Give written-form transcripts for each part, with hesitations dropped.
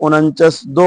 49, 2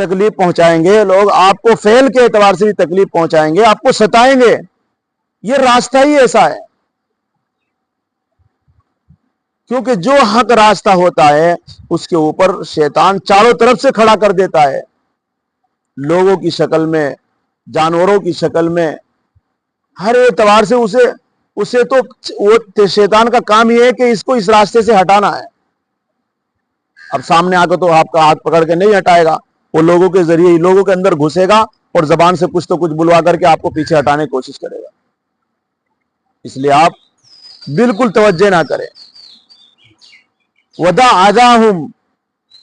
تکلیف پہنچائیں گے، لوگ آپ کو فعل کے اعتبار سے بھی تکلیف پہنچائیں گے، آپ کو ستائیں گے. یہ راستہ ہی ایسا ہے، کیونکہ جو حق راستہ ہوتا ہے اس کے اوپر شیطان چاروں طرف سے کھڑا کر دیتا ہے، لوگوں کی شکل میں، جانوروں کی شکل میں، ہر اعتبار سے اسے تو وہ شیطان کا کام یہ ہے کہ اس کو اس راستے سے ہٹانا ہے. اب سامنے آ کر تو آپ کا ہاتھ پکڑ کے نہیں ہٹائے گا، وہ لوگوں کے ذریعے لوگوں کے اندر گھسے گا اور زبان سے کچھ تو کچھ بلوا کر کے آپ کو پیچھے ہٹانے کی کوشش کرے گا. اس لیے آپ بالکل توجہ نہ کریں. وَدَعْ عَذَاهُمْ،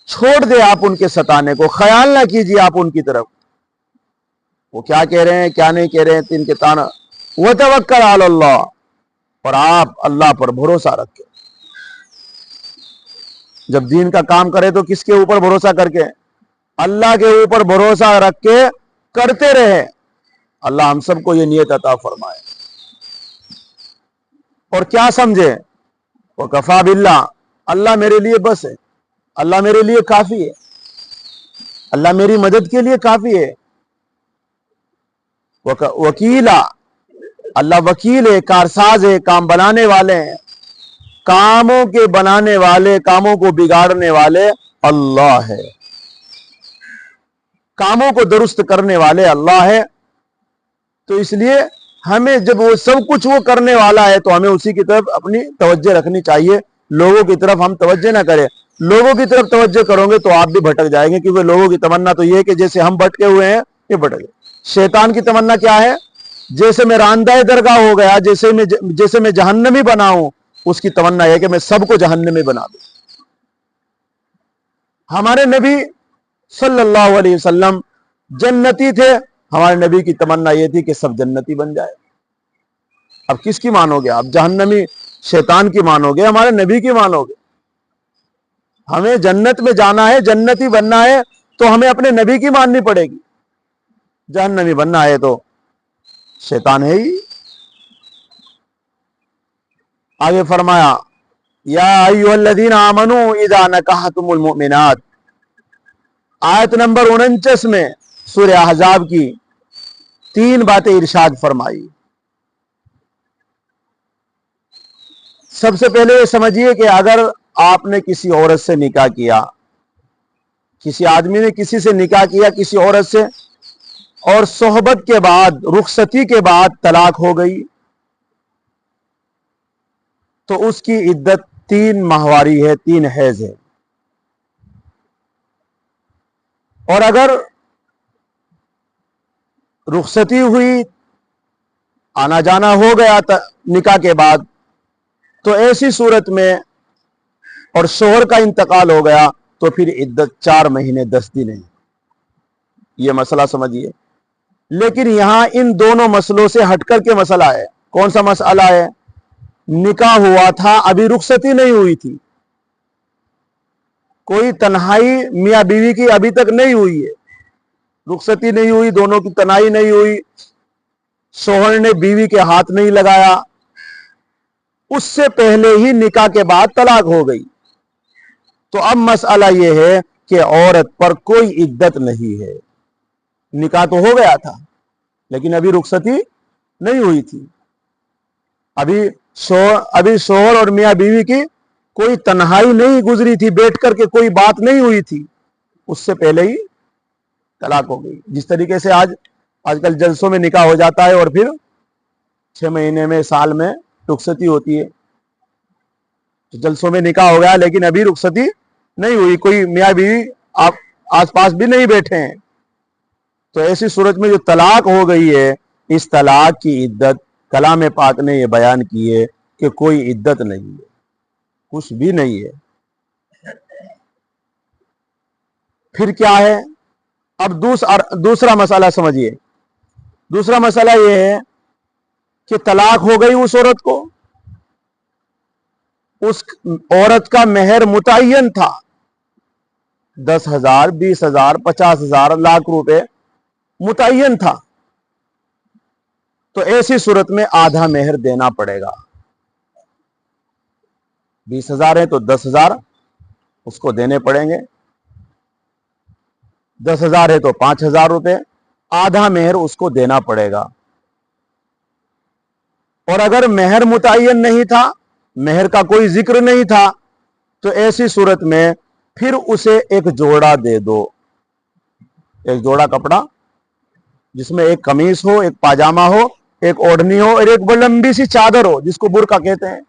چھوڑ دے آپ ان کے ستانے کو، خیال نہ کیجیے آپ ان کی طرف، وہ کیا کہہ رہے ہیں کیا نہیں کہہ رہے ہیں، تین کے تانا. وَتَوَكَّلْ عَلَى اللَّهِ، اور آپ اللہ پر بھروسہ رکھیں. جب دین کا کام کرے تو کس کے اوپر بھروسہ کر کے؟ اللہ کے اوپر بھروسہ رکھ کے کرتے رہے. اللہ ہم سب کو یہ نیت عطا فرمائے. اور کیا سمجھے؟ وَكَفَى بِاللَّهِ، اللہ میرے لیے بس ہے، اللہ میرے لیے کافی ہے، اللہ میری مدد کے لیے کافی ہے. وکیلا، اللہ وکیل ہے، کارساز ہے، کام بنانے والے ہیں، کاموں کے بنانے والے، کاموں کو بگاڑنے والے اللہ ہے، کاموں کو درست کرنے والے اللہ ہے. تو اس لیے ہمیں جب وہ سب کچھ وہ کرنے والا ہے تو ہمیں اسی کی طرف اپنی توجہ رکھنی چاہیے، لوگوں کی طرف ہم توجہ نہ کریں. لوگوں کی طرف توجہ کرو گے تو آپ بھی بھٹک جائیں گے، کیونکہ لوگوں کی تمنا تو یہ ہے کہ جیسے ہم بھٹکے ہوئے ہیں یہ بھٹک گئے. شیطان کی تمنا کیا ہے؟ جیسے میں راندہ درگاہ ہو گیا، جیسے میں جہنمی بنا ہوں، اس کی تمنا ہے کہ میں سب کو جہنمی بنا دوں. ہمارے نبی صلی اللہ علیہ وسلم جنتی تھے، ہمارے نبی کی تمنا یہ تھی کہ سب جنتی بن جائے. اب کس کی مانو گے آپ؟ جہنمی شیطان کی مانو گے، ہمارے نبی کی مانو گے؟ ہمیں جنت میں جانا ہے، جنتی بننا ہے تو ہمیں اپنے نبی کی ماننی پڑے گی. جہنمی بننا ہے تو شیطان ہے ہی. آگے فرمایا یا ایھا الذین آمنوا اذا نکحتم المؤمنات، آیت نمبر 49 میں سورہ احزاب کی 3 باتیں ارشاد فرمائی. سب سے پہلے یہ سمجھیے کہ اگر آپ نے کسی عورت سے نکاح کیا، کسی آدمی نے کسی سے نکاح کیا کسی عورت سے، اور صحبت کے بعد، رخصتی کے بعد طلاق ہو گئی، تو اس کی عدت 3 ماہواری ہے، 3 حیض ہے. اور اگر رخصتی ہوئی، آنا جانا ہو گیا نکاح کے بعد، تو ایسی صورت میں اور شوہر کا انتقال ہو گیا تو پھر عدت 4 مہینے 10 دن ہے. یہ مسئلہ سمجھیے. لیکن یہاں ان دونوں مسئلوں سے ہٹ کر کے مسئلہ ہے. کون سا مسئلہ ہے؟ نکاح ہوا تھا، ابھی رخصتی نہیں ہوئی تھی، کوئی تنہائی میاں بیوی کی ابھی تک نہیں ہوئی ہے، رخصتی نہیں ہوئی، دونوں کی تنہائی نہیں ہوئی، شوہر نے بیوی کے ہاتھ نہیں لگایا، اس سے پہلے ہی نکاح کے بعد طلاق ہو گئی. تو اب مسئلہ یہ ہے کہ عورت پر کوئی عدت نہیں ہے. نکاح تو ہو گیا تھا لیکن ابھی رخصتی نہیں ہوئی تھی، ابھی شوہر اور میاں بیوی کی کوئی تنہائی نہیں گزری تھی، بیٹھ کر کے کوئی بات نہیں ہوئی تھی، اس سے پہلے ہی طلاق ہو گئی. جس طریقے سے آج کل جلسوں میں نکاح ہو جاتا ہے اور پھر 6 مہینے میں، سال میں رخصتی ہوتی ہے. جلسوں میں نکاح ہو گیا لیکن ابھی رخصتی نہیں ہوئی، کوئی میاں بیوی آپ آس پاس بھی نہیں بیٹھے ہیں. تو ایسی صورت میں جو طلاق ہو گئی ہے، اس طلاق کی عدت کلام پاک نے یہ بیان کی ہے کہ کوئی عدت نہیں ہے، کچھ بھی نہیں ہے. پھر کیا ہے؟ اب دوسرا مسئلہ سمجھیے. دوسرا مسئلہ یہ ہے کہ طلاق ہو گئی اس عورت کو، اس عورت کا مہر متعین تھا، 10,000 20,000 50,000 لاکھ روپے متعین تھا. تو ایسی صورت میں آدھا مہر دینا پڑے گا. 20,000 ہے تو 10,000 اس کو دینے پڑیں گے. 10,000 ہے تو 5,000 روپے آدھا مہر اس کو دینا پڑے گا. اور اگر مہر متعین نہیں تھا، مہر کا کوئی ذکر نہیں تھا، تو ایسی صورت میں پھر اسے ایک جوڑا دے دو. ایک جوڑا کپڑا جس میں ایک قمیص ہو، ایک پاجامہ ہو، ایک اوڑھنی ہو اور ایک لمبی سی چادر ہو جس کو برقع کہتے ہیں.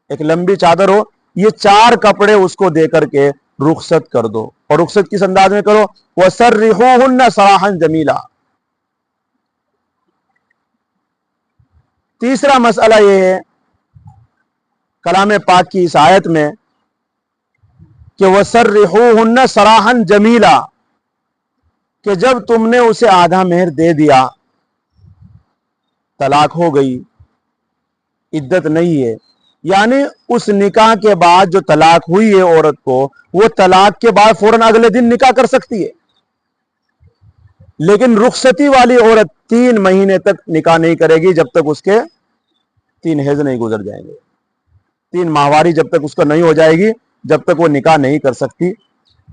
ایک لمبی چادر ہو. یہ 4 کپڑے اس کو دے کر کے رخصت کر دو. اور رخصت کس انداز میں کرو؟ وَسَرِّحُوهُنَّ سَرَاحًا جَمِيلًا. تیسرا مسئلہ یہ ہے کلام پاک کی اس آیت میں کہ وَسَرِّحُوهُنَّ سَرَاحًا جَمِيلًا، کہ جب تم نے اسے آدھا مہر دے دیا، طلاق ہو گئی، عدت نہیں ہے، یعنی اس نکاح کے بعد جو طلاق ہوئی ہے عورت کو، وہ طلاق کے بعد فوراً اگلے دن نکاح کر سکتی ہے. لیکن رخصتی والی عورت 3 مہینے تک نکاح نہیں کرے گی جب تک اس کے 3 حیض نہیں گزر جائیں گے. 3 ماہواری جب تک اس کا نہیں ہو جائے گی جب تک وہ نکاح نہیں کر سکتی.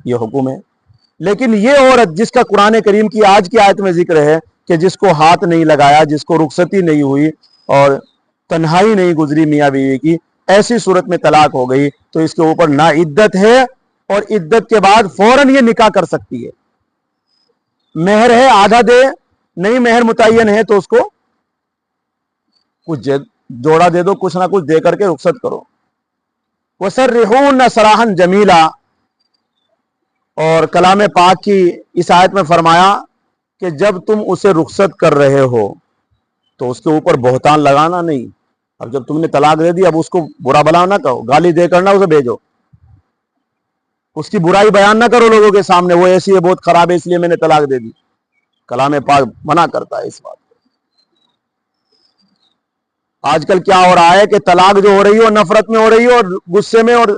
یہ حکم ہے. لیکن یہ عورت جس کا قرآن کریم کی آج کی آیت میں ذکر ہے کہ جس کو ہاتھ نہیں لگایا، جس کو رخصتی نہیں ہوئی اور تنہائی نہیں گزری میاں بیوی کی، ایسی صورت میں طلاق ہو گئی تو اس کے اوپر نہ عدت ہے اور عدت کے بعد فوراً یہ نکاح کر سکتی ہے. مہر ہے آدھا دے، نہیں مہر متعین ہے تو اس کو کچھ جوڑا دے دو، کچھ نہ کچھ دے کر کے رخصت کرو. وَسَرِّحُوهُنَّ سَرَاحًا جَمِيلًا. اور کلام پاک کی اس آیت میں فرمایا کہ جب تم اسے رخصت کر رہے ہو تو اس کے اوپر بہتان لگانا نہیں. اب جب تم نے طلاق دے دی، اب اس کو برا بلا نہ کہو، گالی دے کر نہ اسے بھیجو، اس کی برائی بیان نہ کرو لوگوں کے سامنے، وہ ایسی ہے بہت خراب ہے اس لیے میں نے طلاق دے دی. کلام پاک منع کرتا ہے اس بات. آج کل کیا ہو رہا ہے کہ طلاق جو ہو رہی ہے وہ نفرت میں ہو رہی ہے اور غصے میں اور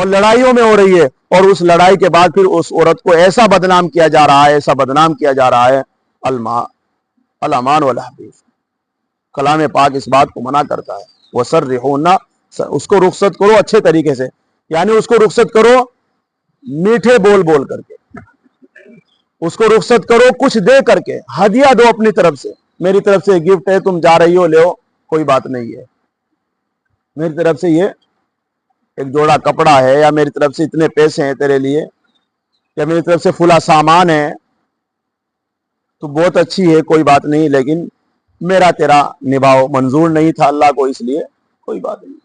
لڑائیوں میں ہو رہی ہے، اور اس لڑائی کے بعد پھر اس عورت کو ایسا بدنام کیا جا رہا ہے، ایسا بدنام کیا جا رہا ہے. الامان والحفیظ. کلام پاک اس بات کو منع کرتا ہے. وَسَرِّحُوهُنَّ، اس کو رخصت کرو اچھے طریقے سے، یعنی اس کو رخصت کرو میٹھے بول بول کر کے، اس کو رخصت کرو کچھ دے کر کے، ہدیہ دو اپنی طرف سے. میری طرف سے گفٹ ہے، تم جا رہی ہو لے ہو، کوئی بات نہیں ہے. میری طرف سے یہ ایک جوڑا کپڑا ہے، یا میری طرف سے اتنے پیسے ہیں تیرے لیے، یا میری طرف سے فلاں سامان ہے، تو بہت اچھی ہے، کوئی بات نہیں، لیکن میرا تیرا نبھاؤ منظور نہیں تھا اللہ کو، اس لیے کوئی بات نہیں.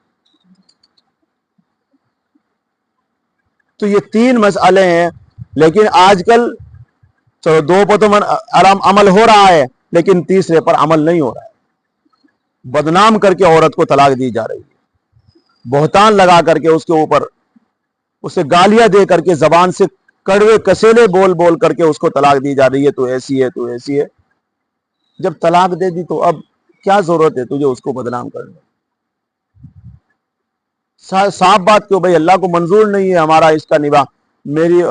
تو یہ 3 مسئلے ہیں. لیکن آج کل چلو 2 پر تو عمل ہو رہا ہے، لیکن تیسرے پر عمل نہیں ہو رہا ہے. بدنام کر کے عورت کو طلاق دی جا رہی ہے، بہتان لگا کر کے اس کے اوپر اسے گالیاں دے کر کے، زبان سے کڑوے کسیلے بول بول کر کے اس کو طلاق دی جا رہی ہے. تو ایسی ہے، تو ایسی ہے. جب طلاق دے دی تو اب کیا ضرورت ہے تجھے اس کو بدنام کرنے؟ صاف بات کیوں بھائی، اللہ کو منظور نہیں ہے ہمارا اس کا نباہ، میری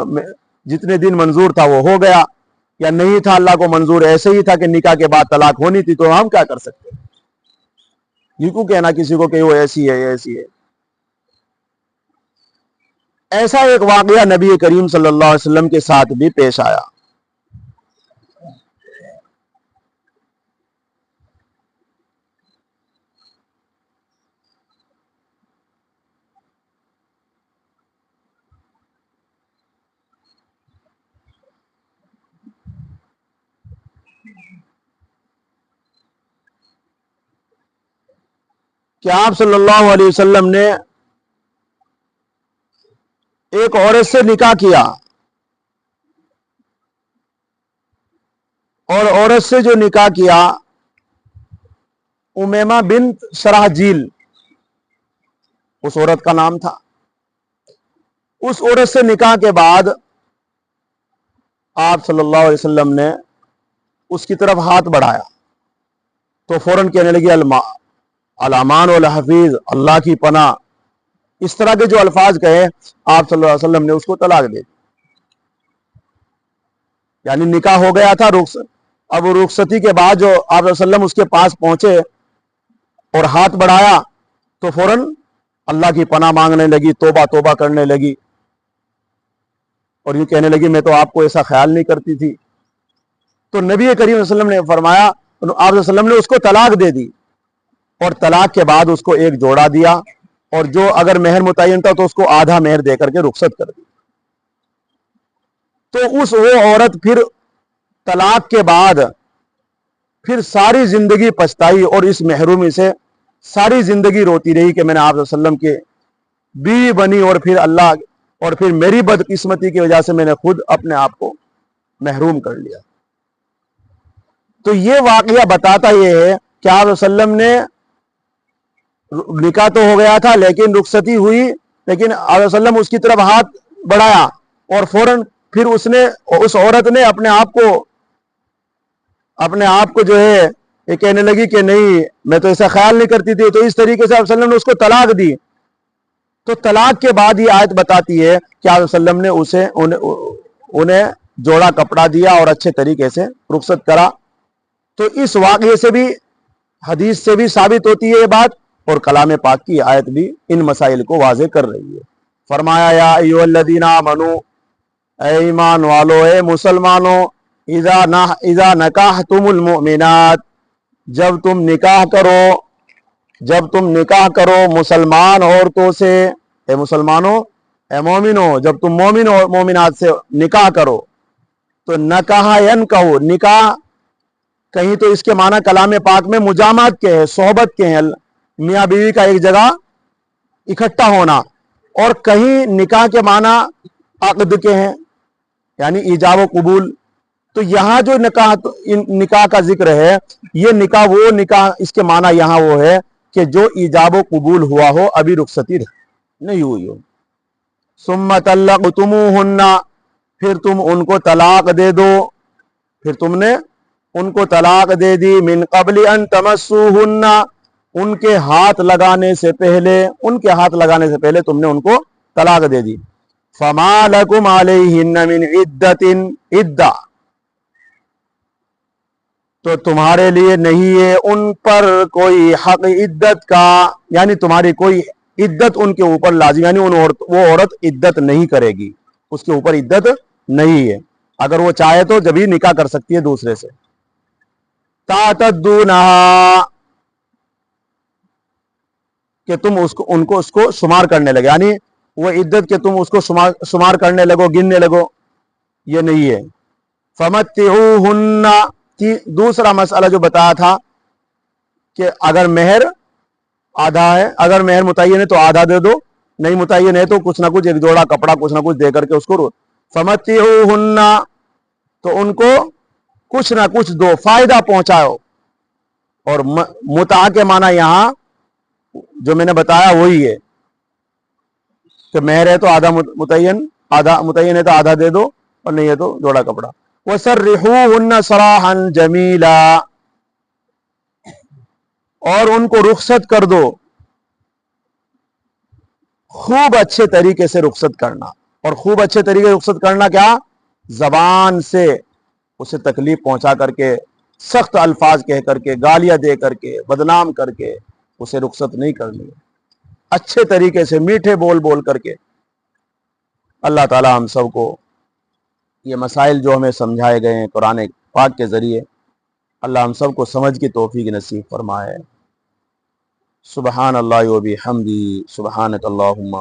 جتنے دن منظور تھا وہ ہو گیا، یا نہیں تھا اللہ کو منظور، ایسے ہی تھا کہ نکاح کے بعد طلاق ہونی تھی، تو ہم کیا کر سکتے ہیں؟ یہ کیوں کہنا کسی کو کہ وہ ایسی ہے ایسی ہے. ایسا ایک واقعہ نبی کریم صلی اللہ علیہ وسلم کے ساتھ بھی پیش آیا. کہ آپ صلی اللہ علیہ وسلم نے ایک عورت سے نکاح کیا، اور عورت سے جو نکاح کیا امیمہ بنت شراحجیل اس عورت کا نام تھا. اس عورت سے نکاح کے بعد آپ صلی اللہ علیہ وسلم نے اس کی طرف ہاتھ بڑھایا تو فوراً کہنے لگی الامان والحفیظ، اللہ کی پناہ. اس طرح کے جو الفاظ کہے آپ صلی اللہ علیہ وسلم نے اس کو طلاق دے دی. یعنی نکاح ہو گیا تھا، اب رخصتی کے بعد جو آپ صلی اللہ علیہ وسلم اس کے پاس پہنچے اور ہاتھ بڑھایا تو فوراً اللہ کی پناہ مانگنے لگی، توبہ توبہ کرنے لگی. اور یوں کہنے لگی میں تو آپ کو ایسا خیال نہیں کرتی تھی. تو نبی کریم صلی اللہ علیہ وسلم نے فرمایا, آپ صلی اللہ علیہ وسلم نے اس کو طلاق دے دی, اور طلاق کے بعد اس کو ایک جوڑا دیا, اور جو اگر مہر متعین تھا تو اس کو آدھا مہر دے کر کے رخصت کر دی. تو وہ عورت پھر طلاق کے بعد پھر ساری زندگی پچھتائی, اور اس محرومی سے ساری زندگی روتی رہی کہ میں نے آپ صلی اللہ علیہ وسلم کے بیوی بنی, اور پھر میری بدقسمتی کی وجہ سے میں نے خود اپنے آپ کو محروم کر لیا. تو یہ واقعہ بتاتا یہ ہے کہ آپ صلی اللہ علیہ وسلم نے نکاح تو ہو گیا تھا لیکن رخصتی ہوئی, لیکن آپ صلی اللہ علیہ وسلم اس کی طرف ہاتھ بڑھایا اور فوراً پھر اس عورت نے اپنے آپ کو جو ہے یہ کہنے لگی کہ نہیں میں تو ایسا خیال نہیں کرتی تھی. تو اس طریقے سے آپ صلی اللہ علیہ وسلم نے اس کو طلاق دی. تو طلاق کے بعد یہ آیت بتاتی ہے کہ آپ صلی اللہ علیہ وسلم نے انہیں جوڑا کپڑا دیا اور اچھے طریقے سے رخصت کرا. تو اس واقعے سے بھی, حدیث سے بھی ثابت ہوتی ہے یہ بات, اور کلام پاک کی آیت بھی ان مسائل کو واضح کر رہی ہے. فرمایا یا ایھا الذین آمنو, اے ایمان والو, اے مسلمانوں, اذا نکاحتم المؤمنات, جب تم نکاح کرو مسلمان عورتوں سے, اے مسلمانوں, اے مومنوں, جب تم مومن اور مومنات سے نکاح کرو. تو نکاح ینکحو, نکاح کہیں تو اس کے معنی کلام پاک میں مجامعت کے ہیں, صحبت کے ہیں, میاں بیوی کا ایک جگہ اکٹھا ہونا, اور کہیں نکاح کے معنی عقد کے ہیں, یعنی ایجاب و قبول. تو یہاں جو نکاح کا ذکر ہے, یہ نکاح وہ نکاح, اس کے معنی یہاں وہ ہے کہ جو ایجاب و قبول ہوا ہو, ابھی رخصتی نہیں ہوئی ہو. ثم طلقتموہن, پھر تم ان کو طلاق دے دو, پھر تم نے ان کو طلاق دے دی, من قبل ان تمسوہن, ان کے ہاتھ لگانے سے پہلے تم نے ان کو طلاق دے دی. فما لکم علیہن من عدہ, تو تمہارے لیے نہیں ہے ان پر کوئی حق عدت کا, یعنی تمہاری کوئی عدت ان کے اوپر لازم, یعنی وہ عورت عدت نہیں کرے گی, اس کے اوپر عدت نہیں ہے. اگر وہ چاہے تو جب ہی نکاح کر سکتی ہے دوسرے سے. تعتدونہا, کہ تم ان کو شمار کرنے لگے, یعنی وہ عدت کہ تم اس کو شمار کرنے لگو, گننے لگو, یہ نہیں ہے. فمتعوہن, دوسرا مسئلہ جو بتایا تھا کہ اگر مہر آدھا ہے, اگر مہر متعین ہے تو آدھا دے دو, نہیں متعین ہے تو کچھ نہ کچھ ایک جوڑا کپڑا کچھ نہ کچھ دے کر کے اس کو فمتعوہن, تو ان کو کچھ نہ کچھ دو, فائدہ پہنچاؤ. اور متع کے معنی یہاں جو میں نے بتایا وہی ہے کہ مہر ہے تو آدھا متعین ہے تو آدھا دے دو, اور نہیں ہے تو جوڑا کپڑا. وَسَرِّحُوهُنَّ سَرَاحًا جَمِيلًا, اور ان کو رخصت کر دو, خوب اچھے طریقے سے رخصت کرنا. اور خوب اچھے طریقے سے رخصت کرنا کیا, زبان سے اسے تکلیف پہنچا کر کے, سخت الفاظ کہہ کر کے, گالیاں دے کر کے, بدنام کر کے اسے رخصت نہیں کرنی. اچھے طریقے سے میٹھے بول کر کے. اللہ تعالی ہم سب کو یہ مسائل جو ہمیں سمجھائے گئے ہیں قرآن پاک کے ذریعے, اللہ ہم سب کو سمجھ کی توفیق نصیب فرمائے. سبحان اللہ و بحمدہ, سبحانک اللہم